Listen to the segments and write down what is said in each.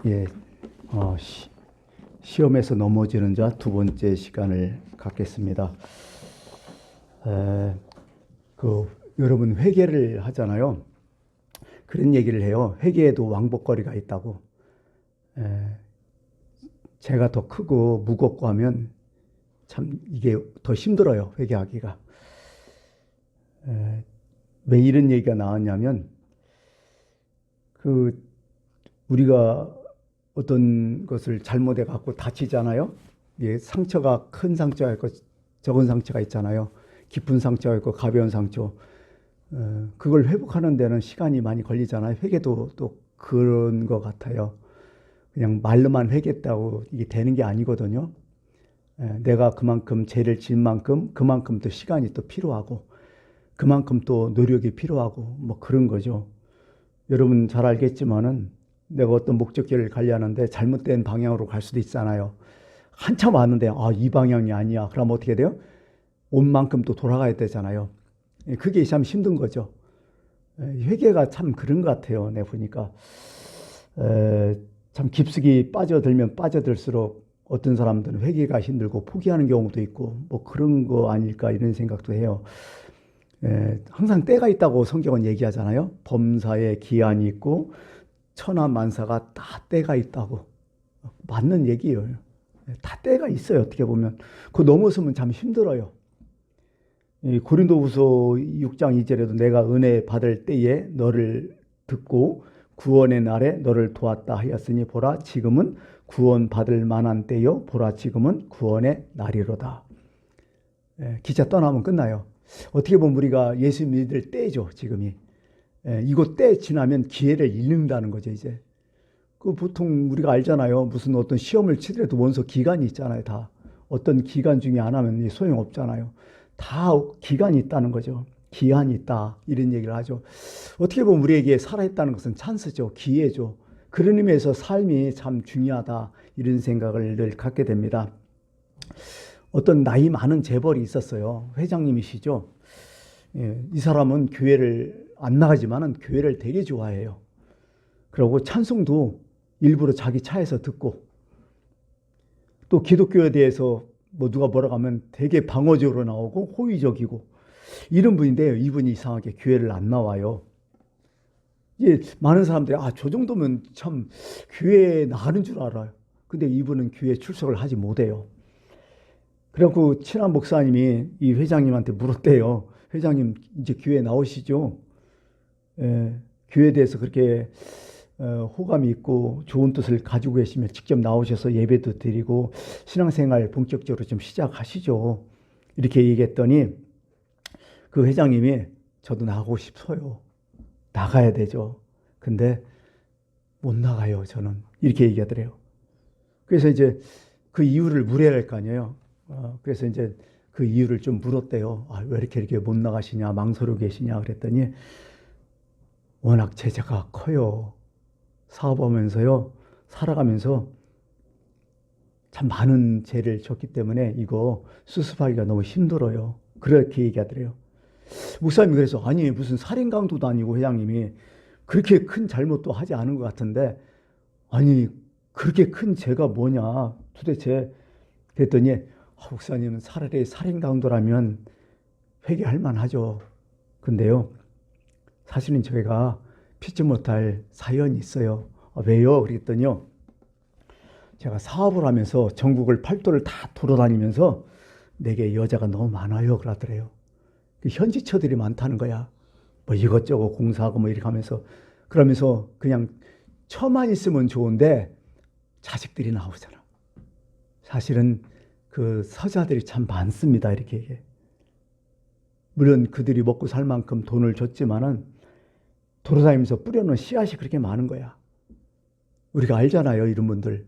예, 시험에서 넘어지는 자 두 번째 시간을 갖겠습니다. 에, 여러분 회개를 하잖아요. 그런 얘기를 해요. 회개에도 왕복거리가 있다고. 에, 죄가 더 크고 무겁고 하면 참 이게 더 힘들어요. 회개하기가. 왜 이런 얘기가 나왔냐면 우리가 어떤 것을 잘못해 갖고 다치잖아요. 예, 상처가 큰 상처가 있고 적은 상처가 있잖아요. 깊은 상처가 있고 가벼운 상처. 그걸 회복하는 데는 시간이 많이 걸리잖아요. 회개도 또 그런 것 같아요. 그냥 말로만 회개했다고 이게 되는 게 아니거든요. 내가 그만큼 죄를 진 만큼 그만큼 또 시간이 또 필요하고 그만큼 또 노력이 필요하고 뭐 그런 거죠. 여러분 잘 알겠지만은 내가 어떤 목적지를 가려는데 잘못된 방향으로 갈 수도 있잖아요. 한참 왔는데 이 방향이 아니야. 그럼 어떻게 돼요? 온 만큼 또 돌아가야 되잖아요. 그게 참 힘든 거죠. 회개가 참 그런 것 같아요. 내가 보니까 참 깊숙이 빠져들면 빠져들수록 어떤 사람들은 회개가 힘들고 포기하는 경우도 있고 뭐 그런 거 아닐까 이런 생각도 해요. 항상 때가 있다고 성경은 얘기하잖아요. 범사에 기한이 있고 천하만사가 다 때가 있다고. 맞는 얘기예요. 다 때가 있어요. 어떻게 보면. 그거 넘어서면 참 힘들어요. 고린도후서 6장 2절에도 내가 은혜 받을 때에 너를 듣고 구원의 날에 너를 도왔다 하였으니 보라 지금은 구원 받을 만한 때요 보라 지금은 구원의 날이로다. 기차 떠나면 끝나요. 어떻게 보면 우리가 예수 믿을 때죠 지금이. 이거 때 지나면 기회를 잃는다는 거죠 이제. 보통 우리가 알잖아요. 무슨 어떤 시험을 치더라도 원서 기간이 있잖아요. 다 어떤 기간 중에 안 하면 소용없잖아요. 다 기간이 있다는 거죠. 기한이 있다 이런 얘기를 하죠. 어떻게 보면 우리에게 살아있다는 것은 찬스죠. 기회죠. 그런 의미에서 삶이 참 중요하다 이런 생각을 늘 갖게 됩니다. 어떤 나이 많은 재벌이 있었어요. 회장님이시죠. 이 사람은 교회를 안 나가지만은 교회를 되게 좋아해요. 그리고 찬송도 일부러 자기 차에서 듣고 또 기독교에 대해서 뭐 누가 뭐라고 하면 되게 방어적으로 나오고 호의적이고 이런 분인데요. 이분이 이상하게 교회를 안 나와요. 많은 사람들이 저 정도면 참 교회에 나가는 줄 알아요. 근데 이분은 교회 출석을 하지 못해요. 그래갖고 친한 목사님이 이 회장님한테 물었대요. 회장님 이제 교회 나오시죠? 교회에 대해서 그렇게 호감이 있고 좋은 뜻을 가지고 계시면 직접 나오셔서 예배도 드리고 신앙생활 본격적으로 좀 시작하시죠. 이렇게 얘기했더니 그 회장님이 저도 나가고 싶어요. 나가야 되죠. 근데 못 나가요, 저는. 이렇게 얘기하더래요. 그래서 이제 그 이유를 물어야 할 거 아니에요. 그래서 이제 그 이유를 좀 물었대요. 왜 이렇게 못 나가시냐, 망설이고 계시냐 그랬더니 워낙 제자가 커요. 사업하면서요, 살아가면서 참 많은 죄를 졌기 때문에 이거 수습하기가 너무 힘들어요. 그렇게 얘기하더래요. 목사님이 그래서 아니 무슨 살인 강도도 아니고 회장님이 그렇게 큰 잘못도 하지 않은 것 같은데 아니 그렇게 큰 죄가 뭐냐 도대체 그랬더니 목사님은 차라리 살인 강도라면 회개할 만하죠. 근데요 사실은 저희가 피치 못할 사연이 있어요. 왜요? 그랬더니요 제가 사업을 하면서 전국을 팔도를 다 돌아다니면서 내게 여자가 너무 많아요 그러더래요. 현지처들이 많다는 거야. 뭐 이것저것 공사하고 뭐 이렇게 하면서 그러면서 그냥 처만 있으면 좋은데 자식들이 나오잖아. 사실은 그 서자들이 참 많습니다. 이렇게 얘기해. 물론 그들이 먹고 살 만큼 돈을 줬지만은 돌아다니면서 뿌려놓은 씨앗이 그렇게 많은 거야. 우리가 알잖아요. 이런 분들.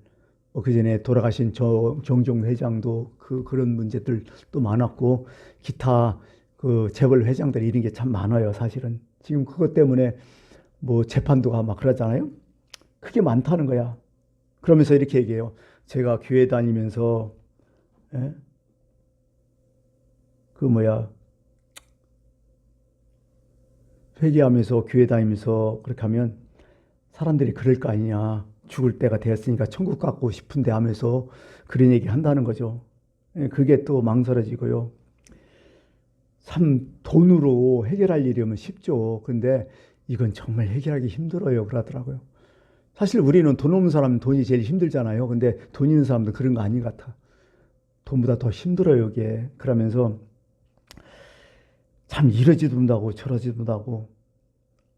그 전에 돌아가신 정종 회장도 그런 문제들도 많았고 기타 그 재벌 회장들 이런 게 참 많아요. 사실은 지금 그것 때문에 뭐 재판도 가고 막 그러잖아요. 그게 많다는 거야. 그러면서 이렇게 얘기해요. 제가 교회 다니면서 예? 회개하면서 교회 다니면서 그렇게 하면 사람들이 그럴 거 아니냐. 죽을 때가 되었으니까 천국 갖고 싶은데 하면서 그런 얘기 한다는 거죠. 그게 또 망설여지고요. 참 돈으로 해결할 일이면 쉽죠. 근데 이건 정말 해결하기 힘들어요. 그러더라고요. 사실 우리는 돈 없는 사람은 돈이 제일 힘들잖아요. 근데 돈 있는 사람도 그런 거 아닌 것 같아. 돈보다 더 힘들어요, 이게. 그러면서 참 이러지도 못하고 저러지도 못하고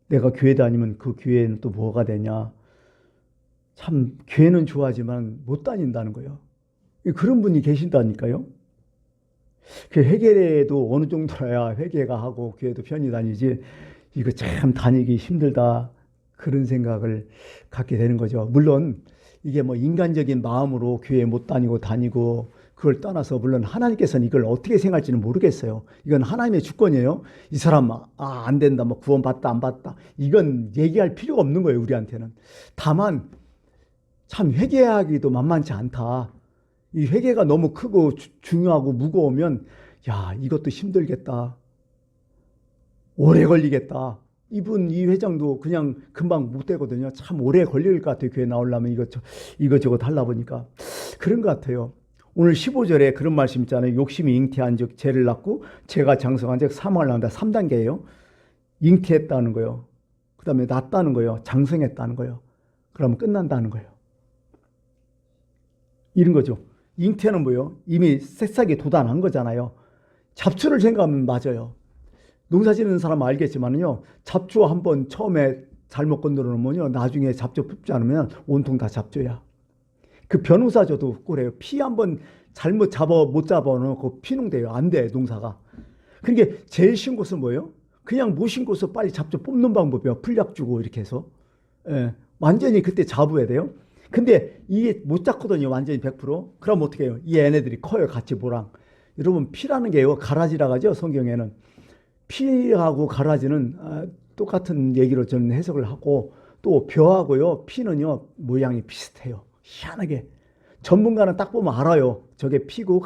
내가 교회 다니면 그 교회는 또 뭐가 되냐. 참 교회는 좋아하지만 못 다닌다는 거예요. 그런 분이 계신다니까요. 그 회개도 어느 정도라야 회개가 하고 교회도 편히 다니지 이거 참 다니기 힘들다 그런 생각을 갖게 되는 거죠. 물론 이게 뭐 인간적인 마음으로 교회 못 다니고 그걸 떠나서 물론 하나님께서는 이걸 어떻게 생각할지는 모르겠어요. 이건 하나님의 주권이에요. 이 사람 안 된다, 뭐 구원 받다 안 받다 이건 얘기할 필요가 없는 거예요. 우리한테는. 다만 참 회개하기도 만만치 않다. 이 회개가 너무 크고 중요하고 무거우면 야 이것도 힘들겠다. 오래 걸리겠다. 이 회장도 그냥 금방 못 되거든요. 참 오래 걸릴 것 같아요. 교회 나오려면 이것저것 하려 보니까. 그런 것 같아요. 오늘 15절에 그런 말씀 있잖아요. 욕심이 잉태한 즉 죄를 낳고 죄가 장성한 즉 사망을 낳는다. 3단계예요. 잉태했다는 거예요. 그 다음에 낳았다는 거예요. 장성했다는 거예요. 그러면 끝난다는 거예요. 이런 거죠. 잉태는 뭐예요? 이미 새싹이 돋아난 거잖아요. 잡초를 생각하면 맞아요. 농사 짓는 사람은 알겠지만요. 잡초 한번 처음에 잘못 건드려 놓으면요. 나중에 잡초 뽑지 않으면 온통 다 잡초야. 그 변호사줘도 그래요. 피 한번 잘못 못 잡아놓고 피농돼요. 안 돼, 농사가. 그러니까 제일 쉬운 것은 뭐예요? 그냥 못 심고서 빨리 잡초 뽑는 방법이에요. 풀약 주고 이렇게 해서. 예, 완전히 그때 잡아야 돼요. 근데 이게 못 잡거든요. 완전히 100%. 그럼 어떻게 해요? 이 얘네들이 커요. 같이 모랑. 여러분 피라는 게요. 가라지라 하죠. 성경에는. 피하고 가라지는 똑같은 얘기로 저는 해석을 하고 또 벼하고요. 피는요. 모양이 비슷해요. 희한하게. 전문가는 딱 보면 알아요. 저게 피고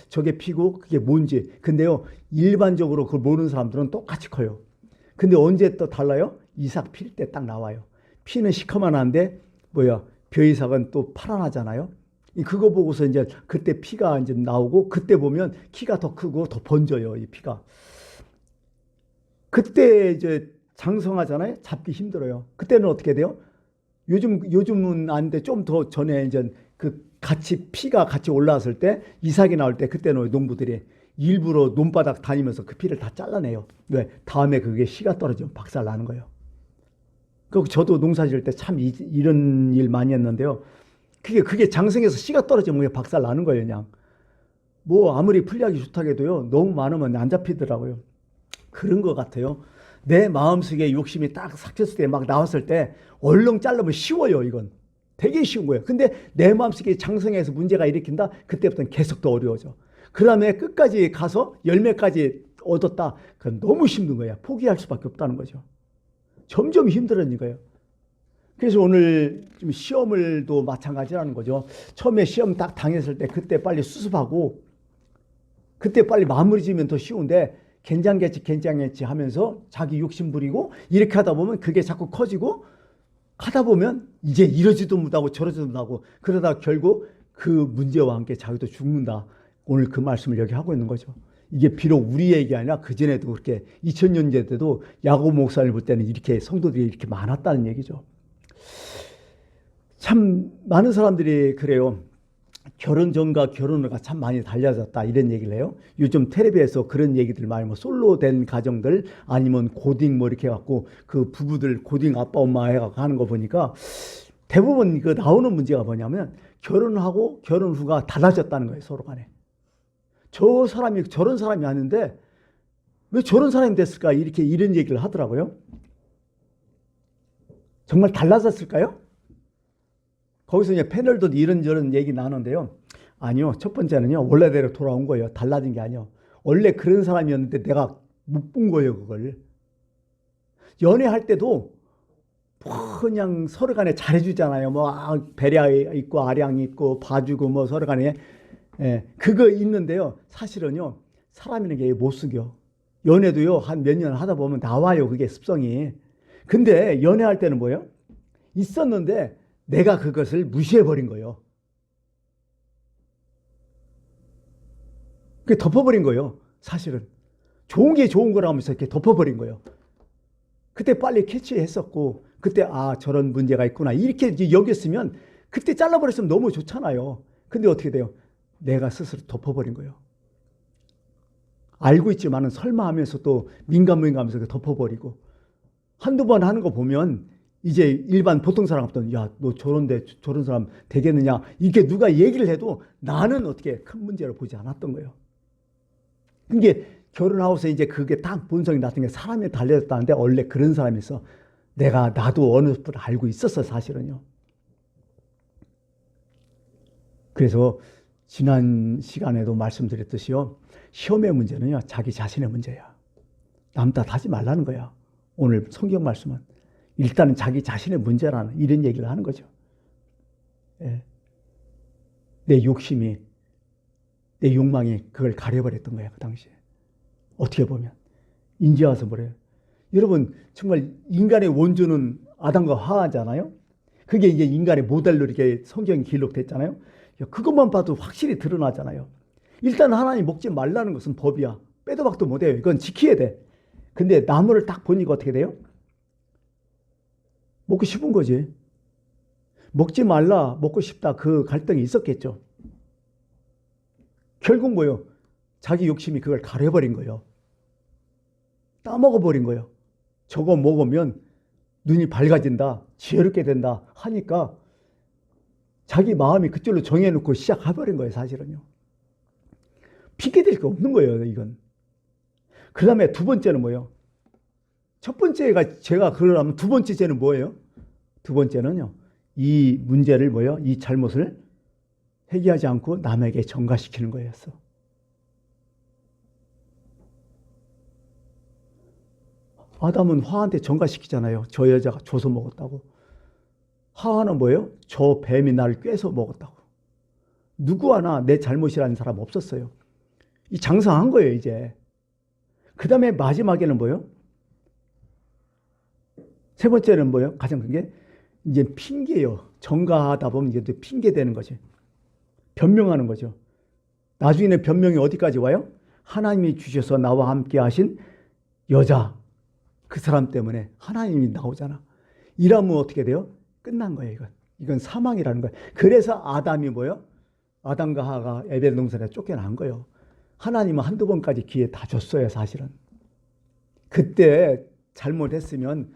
저게 피고 그게 뭔지. 근데요. 일반적으로 그걸 모르는 사람들은 똑같이 커요. 근데 언제 또 달라요? 이삭 필 때 딱 나와요. 피는 시커먼한데 벼이삭은 또 파란하잖아요. 그거 보고서 이제 그때 피가 이제 나오고 그때 보면 키가 더 크고 더 번져요. 이 피가. 그때 이제 장성하잖아요. 잡기 힘들어요. 그때는 어떻게 돼요? 요즘은 아닌데 좀 더 전에 이제 피가 같이 올라왔을 때 이삭이 나올 때 그때는 농부들이 일부러 논바닥 다니면서 그 피를 다 잘라내요. 왜? 다음에 그게 씨가 떨어지면 박살 나는 거예요. 저도 농사 지을 때 참 이런 일 많이 했는데요. 그게 장성해서 씨가 떨어지면 그게 박살 나는 거예요, 그냥. 아무리 풀약이 좋다고 해도요, 너무 많으면 안 잡히더라고요. 그런 것 같아요. 내 마음속에 욕심이 딱 삭혔을 때 막 나왔을 때 얼렁 자르면 쉬워요, 이건. 되게 쉬운 거예요. 근데 내 마음속에 장성해서 문제가 일으킨다? 그때부터는 계속 더 어려워져. 그 다음에 끝까지 가서 열매까지 얻었다? 그건 너무 힘든 거예요. 포기할 수밖에 없다는 거죠. 점점 힘들어지는 거예요. 그래서 오늘 좀 시험을도 마찬가지라는 거죠. 처음에 시험 딱 당했을 때 그때 빨리 수습하고 그때 빨리 마무리 지으면 더 쉬운데 괜찮겠지 하면서 자기 욕심 부리고 이렇게 하다 보면 그게 자꾸 커지고 하다 보면 이제 이러지도 못하고 저러지도 못하고 그러다 결국 그 문제와 함께 자기도 죽는다. 오늘 그 말씀을 여기 하고 있는 거죠. 이게 비록 우리 얘기 아니라 그전에도 그렇게 2000년대 때도 야고 목사를 볼 때는 이렇게 성도들이 이렇게 많았다는 얘기죠. 참 많은 사람들이 그래요. 결혼 전과 결혼 후가 참 많이 달라졌다 이런 얘기를 해요. 요즘 텔레비에서 그런 얘기들 많이 솔로 된 가정들 아니면 고딩 이렇게 해갖고 그 부부들 고딩 아빠 엄마 해갖고 하는 거 보니까 대부분 나오는 문제가 뭐냐면 결혼하고 결혼 후가 달라졌다는 거예요. 서로 간에. 저 사람이 저런 사람이 아닌데 왜 저런 사람이 됐을까 이런 얘기를 하더라고요. 정말 달라졌을까요? 거기서 이제 패널도 이런저런 얘기 나누는데요. 아니요. 첫 번째는요. 원래대로 돌아온 거예요. 달라진 게 아니요. 원래 그런 사람이었는데 내가 못 본 거예요. 그걸. 연애할 때도 그냥 서로 간에 잘해주잖아요. 배려 있고 아량 있고 봐주고 서로 간에 그거 있는데요. 사실은요. 사람이라는 게 못 숙여. 연애도요. 한 몇 년 하다 보면 나와요. 그게 습성이. 근데 연애할 때는 뭐예요? 있었는데 내가 그것을 무시해버린 거예요. 그게 덮어버린 거예요. 사실은. 좋은 게 좋은 거라 하면서 이렇게 덮어버린 거예요. 그때 빨리 캐치했었고, 그때 저런 문제가 있구나 이렇게 여겼으면 그때 잘라버렸으면 너무 좋잖아요. 근데 어떻게 돼요? 내가 스스로 덮어버린 거예요. 알고 있지만은 설마 하면서 또 민감하면서 덮어버리고, 한두 번 하는 거 보면 이제 일반 보통 사람 같은, 야, 너 저런 사람 되겠느냐, 이게 누가 얘기를 해도 나는 어떻게 큰 문제로 보지 않았던 거예요. 이게 결혼하고서 이제 그게 딱 본성이 나타난 게 사람이 달려졌다는데, 원래 그런 사람이 있어. 나도 어느 분을 알고 있었어, 사실은요. 그래서 지난 시간에도 말씀드렸듯이요, 시험의 문제는요, 자기 자신의 문제야. 남 탓하지 말라는 거야. 오늘 성경 말씀은 일단은 자기 자신의 문제라는 이런 얘기를 하는 거죠. 예. 내 욕심이, 내 욕망이 그걸 가려버렸던 거야, 그 당시에. 어떻게 보면. 이제 와서 뭐래요? 여러분, 정말 인간의 원조는 아담과 하와잖아요? 그게 이제 인간의 모델로 이렇게 성경에 기록됐잖아요? 그것만 봐도 확실히 드러나잖아요. 일단 하나님 먹지 말라는 것은 법이야. 빼도 박도 못해요. 이건 지켜야 돼. 근데 나무를 딱 보니까 어떻게 돼요? 먹고 싶은 거지. 먹지 말라, 먹고 싶다, 그 갈등이 있었겠죠. 결국 뭐예요? 자기 욕심이 그걸 가려버린 거예요. 따먹어버린 거예요. 저거 먹으면 눈이 밝아진다, 지혜롭게 된다 하니까 자기 마음이 그쪽으로 정해놓고 시작해버린 거예요, 사실은요. 핑계댈 게 없는 거예요, 이건. 그 다음에 두 번째는 뭐예요? 첫 번째가 제가 그러려면 두 번째 죄는 뭐예요? 두 번째는요, 이 문제를 뭐예요? 이 잘못을 회개하지 않고 남에게 전가시키는 거였어. 아담은 화한테 전가시키잖아요. 저 여자가 줘서 먹었다고. 하와는 뭐예요? 저 뱀이 나를 꿰서 먹었다고. 누구 하나 내 잘못이라는 사람 없었어요. 이 장사한 거예요, 이제. 그 다음에 마지막에는 뭐예요? 세 번째는 뭐예요? 가장 큰 게 이제 핑계예요. 전가하다 보면 이제 핑계 대는 거지. 변명하는 거죠. 나중에는 변명이 어디까지 와요? 하나님이 주셔서 나와 함께 하신 여자, 그 사람 때문에 하나님이 나오잖아. 이러면 어떻게 돼요? 끝난 거예요, 이건 사망이라는 거예요. 그래서 아담이 뭐예요? 아담과 하와가 에덴 동산에 쫓겨난 거예요. 하나님은 한두 번까지 기회 다 줬어요, 사실은. 그때 잘못했으면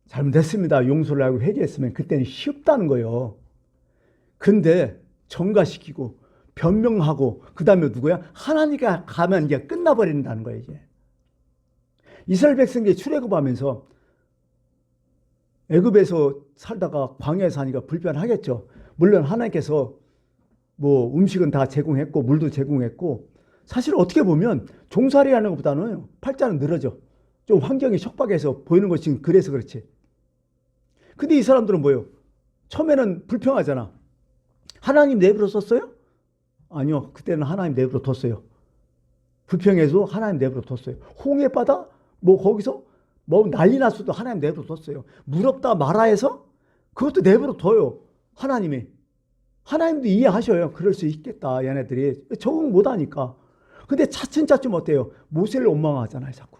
잘못했습니다, 용서를 하고 회개했으면 그때는 쉽다는 거예요. 근데 전가시키고 변명하고 그 다음에 누구야? 하나님과 가면 이제 끝나버린다는 거예요, 이제. 이스라엘 백성들이 출애굽하면서 애굽에서 살다가 광야에 사니까 불편하겠죠. 물론 하나님께서 뭐 음식은 다 제공했고 물도 제공했고, 사실 어떻게 보면 종살이 하는 것보다는 팔자는 늘어져. 좀 환경이 척박해서 보이는 것이 지금 그래서 그렇지. 근데 이 사람들은 뭐예요? 처음에는 불평하잖아. 하나님 내버려 뒀어요? 아니요. 그때는 하나님 내버려 뒀어요. 불평해도 하나님 내버려 뒀어요. 홍해 바다? 뭐 거기서 뭐 난리 났어도 하나님 내버려 뒀어요. 무럽다 마라에서 그것도 내버려 둬요. 하나님이. 하나님도 이해하셔요. 그럴 수 있겠다, 얘네들이. 적응 못하니까. 근데 차츰차츰 어때요? 모세를 원망하잖아요, 자꾸.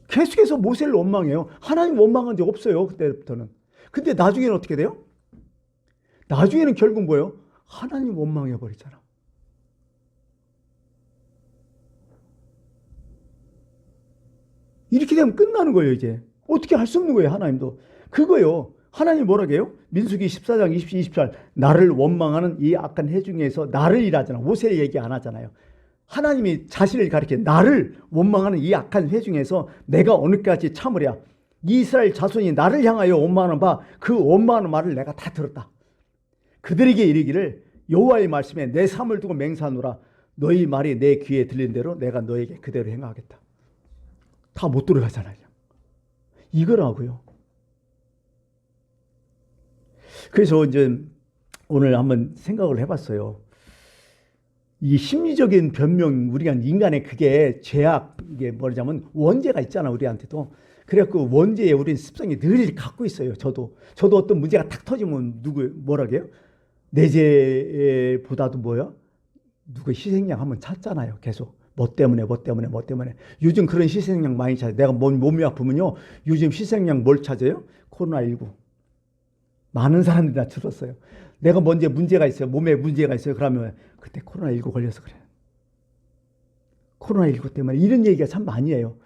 계속해서 모세를 원망해요. 하나님 원망한 적 없어요, 그때부터는. 근데 나중에는 어떻게 돼요? 나중에는 결국 뭐예요? 하나님 원망해버리잖아. 이렇게 되면 끝나는 거예요, 이제. 어떻게 할 수 없는 거예요, 하나님도. 그거요. 하나님 뭐라고 해요? 민수기 14장 20, 24절. 나를 원망하는 이 악한 해 중에서 나를 일하잖아. 모세 얘기 안 하잖아요. 하나님이 자신을 가리켜 나를 원망하는 이 악한 회 중에서 내가 어느까지 참으랴. 이스라엘 자손이 나를 향하여 원망하는 바 그 원망하는 말을 내가 다 들었다. 그들에게 이르기를 여호와의 말씀에 내 삶을 두고 맹세하노라. 너희 말이 내 귀에 들린 대로 내가 너에게 그대로 행하겠다. 다 못 들어가잖아요. 이거라고요. 그래서 이제 오늘 한번 생각을 해봤어요. 이 심리적인 변명, 우리가 인간의 그게 죄악, 이게 뭐냐면 원죄가 있잖아, 우리한테도. 그래갖고 원죄에 우리는 습성이 늘 갖고 있어요. 저도 어떤 문제가 탁 터지면 뭐라게요? 내 죄보다도 뭐야? 누구 희생양 한번 찾잖아요. 계속. 뭐 때문에. 요즘 그런 희생양 많이 찾아요. 내가 몸이 아프면요. 요즘 희생양 뭘 찾아요? 코로나19. 많은 사람들이 다 들었어요. 내가 먼저 문제가 있어요. 몸에 문제가 있어요. 그러면 그때 코로나19 걸려서 그래요. 코로나19 때문에 이런 얘기가 참 많이 해요.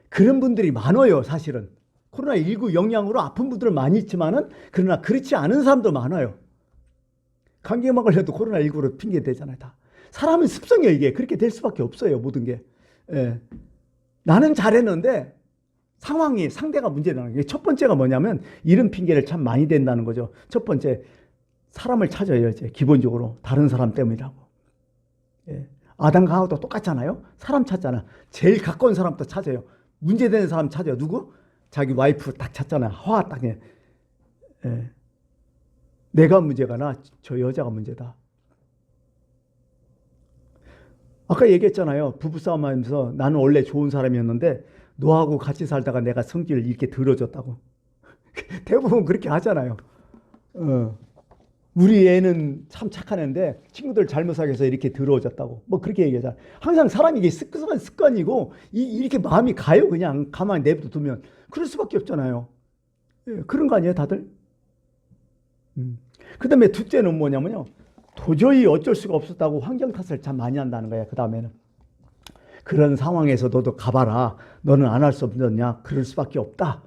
그런 분들이 많아요. 사실은. 코로나19 영향으로 아픈 분들은 많이 있지만은 그러나 그렇지 않은 사람도 많아요. 감기만 걸려도 코로나19로 핑계 대잖아요. 다. 사람은 습성이에요. 이게 그렇게 될 수밖에 없어요. 모든 게. 예. 나는 잘했는데 상황이 상대가 문제라는 게 첫 번째가 뭐냐면 이런 핑계를 참 많이 댄다는 거죠. 첫 번째 사람을 찾아요. 이제 기본적으로 다른 사람 때문이라고. 예. 아담과 하와도 똑같잖아요. 사람 찾잖아. 제일 가까운 사람부터 찾아요. 문제되는 사람 찾아요. 누구? 자기 와이프 딱 찾잖아요. 하와 딱. 예. 내가 문제가 나 저 여자가 문제다. 아까 얘기했잖아요. 부부싸움 하면서 나는 원래 좋은 사람이었는데 너하고 같이 살다가 내가 성질을 이렇게 들어줬다고. 대부분 그렇게 하잖아요. 우리 애는 참 착한 애인데 친구들 잘못 사귀어서 이렇게 더러워졌다고. 뭐 그렇게 얘기하잖아요. 항상 사람이 이게 습관이고 이렇게 마음이 가요. 그냥 가만히 내버려두면. 그럴 수밖에 없잖아요. 예, 그런 거 아니에요 다들? 그 다음에 둘째는 뭐냐면요. 도저히 어쩔 수가 없었다고 환경 탓을 참 많이 한다는 거야. 그 다음에는. 그런 상황에서 너도 가봐라. 너는 안 할 수 없느냐. 그럴 수밖에 없다.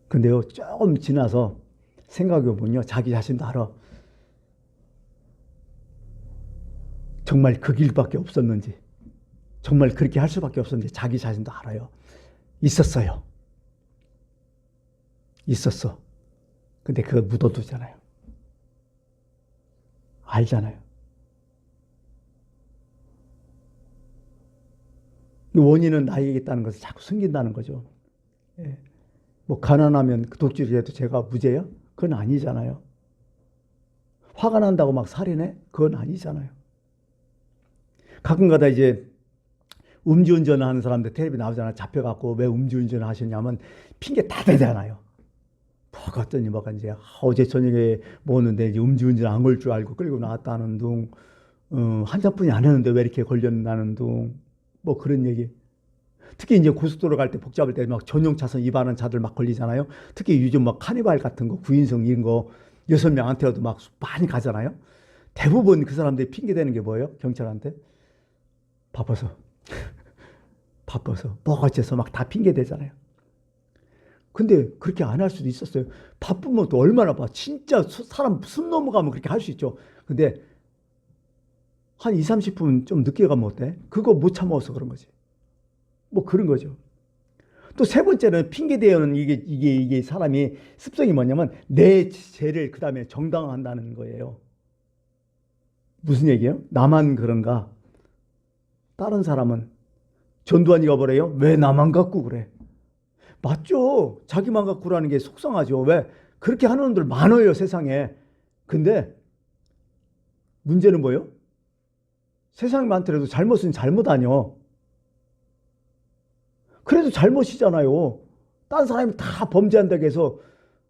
근데요. 조금 지나서 생각해보면요. 자기 자신도 알아. 정말 그 길밖에 없었는지. 정말 그렇게 할 수밖에 없었는지 자기 자신도 알아요. 있었어요. 있었어. 근데 그거 묻어두잖아요. 알잖아요. 원인은 나에게 있다는 것을 자꾸 숨긴다는 거죠. 예. 뭐 가난하면 그 독질이라도 제가 무죄야? 그건 아니잖아요. 화가 난다고 막 살인해? 그건 아니잖아요. 가끔가다 이제 음주운전을 하는 사람들 텔레비 나오잖아요. 잡혀갖고 왜 음주운전을 하셨냐면 핑계 다 대잖아요. 뭐가 어떠니 뭐가 이제 어제 저녁에 먹었는데 이제 음주운전 안 걸 줄 알고 끌고 나왔다는 둥, 한 잔뿐이 안 했는데 왜 이렇게 걸렸나는 둥, 뭐 그런 얘기. 특히 이제 고속도로 갈 때 복잡할 때 막 전용 차선 위반하는 차들 막 걸리잖아요. 특히 요즘 막 카니발 같은 거, 구인승 이런 거 6명한테도 막 많이 가잖아요. 대부분 그 사람들이 핑계 대는 게 뭐예요? 경찰한테? 바빠서. 바빠서. 뭐가 어째서 막 다 핑계 대잖아요. 근데 그렇게 안 할 수도 있었어요. 바쁘면 또 얼마나 봐. 진짜 사람 숨 넘어가면 그렇게 할 수 있죠. 근데 한 20, 30분 좀 늦게 가면 어때? 그거 못 참아서 그런 거지. 뭐 그런 거죠. 또 세 번째는 핑계대어는 이게 사람이 습성이 뭐냐면 내 죄를 그 다음에 정당화한다는 거예요. 무슨 얘기예요? 나만 그런가? 다른 사람은 전두환이 가버려요? 왜 나만 갖고 그래? 맞죠. 자기만 갖고라는 게 속상하죠. 왜? 그렇게 하는 놈들 많아요, 세상에. 근데 문제는 뭐예요? 세상에 많더라도 잘못은 잘못 아니요. 그래도 잘못이잖아요. 딴 사람이 다 범죄한다고 해서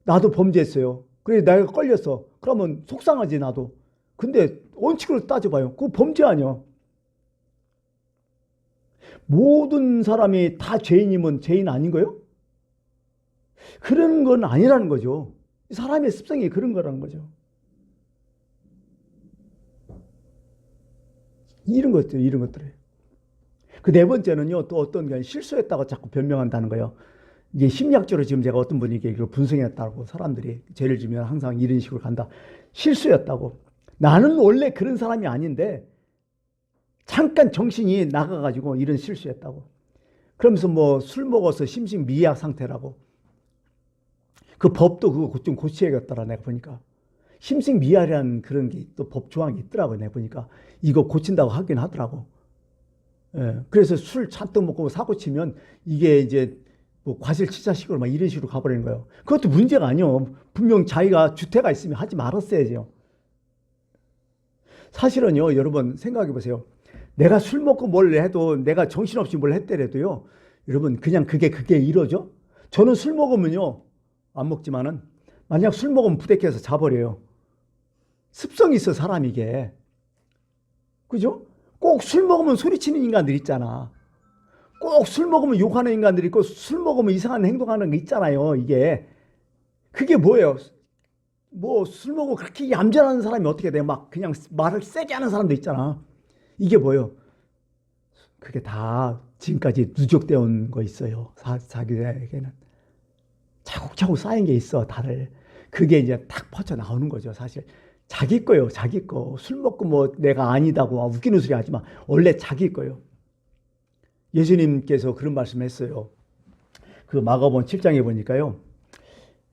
나도 범죄했어요. 그래 내가 걸렸어. 그러면 속상하지 나도. 근데 원칙으로 따져봐요. 그거 범죄 아니야. 모든 사람이 다 죄인이면 죄인 아닌 거예요? 그런 건 아니라는 거죠. 사람의 습성이 그런 거라는 거죠. 이런 것들이에요. 그 네 번째는요, 또 어떤 게 실수했다고 자꾸 변명한다는 거예요. 이게 심리학적으로 지금 제가 어떤 분이 이걸 분석했다고 사람들이 죄를 지면 항상 이런 식으로 간다. 실수였다고. 나는 원래 그런 사람이 아닌데 잠깐 정신이 나가가지고 이런 실수했다고. 그러면서 뭐 술 먹어서 심신미약 상태라고. 그 법도 그거 좀 고쳐야겠더라 내가 보니까. 심신미약이라는 그런 게 또 법 조항이 있더라고요. 내가 보니까. 이거 고친다고 하긴 하더라고. 예, 그래서 술 잔뜩 먹고 사고 치면 이게 이제 뭐 과실치사식으로 막 이런 식으로 가버리는 거예요. 그것도 문제가 아니요. 분명 자기가 주태가 있으면 하지 말았어야죠. 사실은요, 여러분 생각해 보세요. 내가 술 먹고 뭘 해도 내가 정신없이 뭘 했더라도요, 여러분 그냥 그게 이러죠? 저는 술 먹으면요, 안 먹지만은 만약 술 먹으면 부대껴서 자버려요. 습성이 있어 사람 이게. 그죠? 꼭 술 먹으면 소리치는 인간들 있잖아. 꼭 술 먹으면 욕하는 인간들이 있고 술 먹으면 이상한 행동하는 거 있잖아요. 이게 그게 뭐예요? 뭐 술 먹고 그렇게 얌전한 사람이 어떻게 돼? 막 그냥 말을 세게 하는 사람도 있잖아. 이게 뭐예요? 그게 다 지금까지 누적되어 온 거 있어요. 자기에게는 차곡차곡 쌓인 게 있어 다들. 그게 이제 탁 퍼져 나오는 거죠. 사실 자기 거예요. 자기 거. 술 먹고 뭐 내가 아니다고 웃기는 소리 하지 마. 원래 자기 거예요. 예수님께서 그런 말씀했어요. 그 마가복음 7장에 보니까요,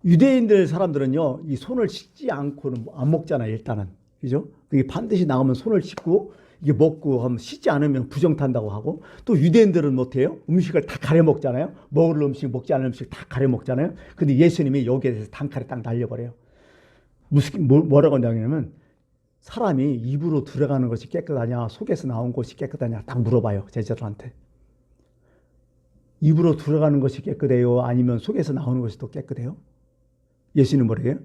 유대인들 사람들은요, 이 손을 씻지 않고는 안 먹잖아, 일단은. 그죠? 이게 반드시 나가면 손을 씻고, 이게 먹고 하면 씻지 않으면 부정탄다고 하고, 또 유대인들은 못해요? 음식을 다 가려 먹잖아요? 먹을 음식, 먹지 않을 음식 다 가려 먹잖아요? 근데 예수님이 여기에 대해서 단칼에 딱 날려버려요. 뭐라고 하냐면, 사람이 입으로 들어가는 것이 깨끗하냐, 속에서 나온 것이 깨끗하냐, 딱 물어봐요, 제자들한테. 입으로 들어가는 것이 깨끗해요? 아니면 속에서 나오는 것이 더 깨끗해요? 예수는 뭐래요?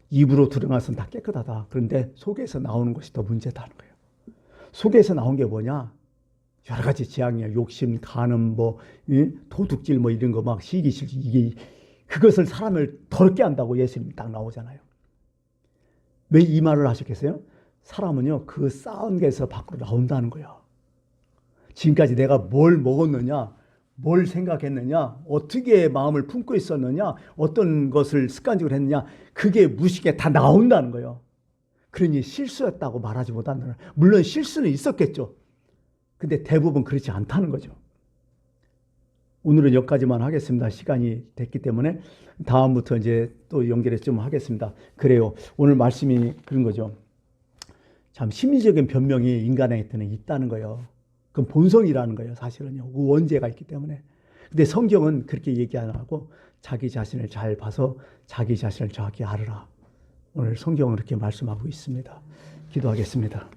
입으로 들어가서는 다 깨끗하다. 그런데 속에서 나오는 것이 더 문제다는 거예요. 속에서 나온 게 뭐냐? 여러 가지 재앙이야. 욕심, 간음, 뭐 도둑질, 뭐 이런 거 막 시기 싫기, 이게 그것을 사람을 더럽게 한다고 예수님이 딱 나오잖아요. 왜 이 말을 하셨겠어요? 사람은요, 그 쌓은 게서 밖으로 나온다는 거야. 지금까지 내가 뭘 먹었느냐, 뭘 생각했느냐, 어떻게 마음을 품고 있었느냐, 어떤 것을 습관적으로 했느냐, 그게 무의식에 다 나온다는 거예요. 그러니 실수였다고 말하지 못한다는 거예요. 물론 실수는 있었겠죠. 근데 대부분 그렇지 않다는 거죠. 오늘은 여기까지만 하겠습니다. 시간이 됐기 때문에 다음부터 이제 또 연결해서 좀 하겠습니다. 그래요. 오늘 말씀이 그런 거죠. 참 심리적인 변명이 인간에게는 있다는 거예요. 그건 본성이라는 거예요. 사실은요. 그 원죄가 있기 때문에. 근데 성경은 그렇게 얘기 안 하고 자기 자신을 잘 봐서 자기 자신을 정확히 알으라. 오늘 성경은 그렇게 말씀하고 있습니다. 기도하겠습니다.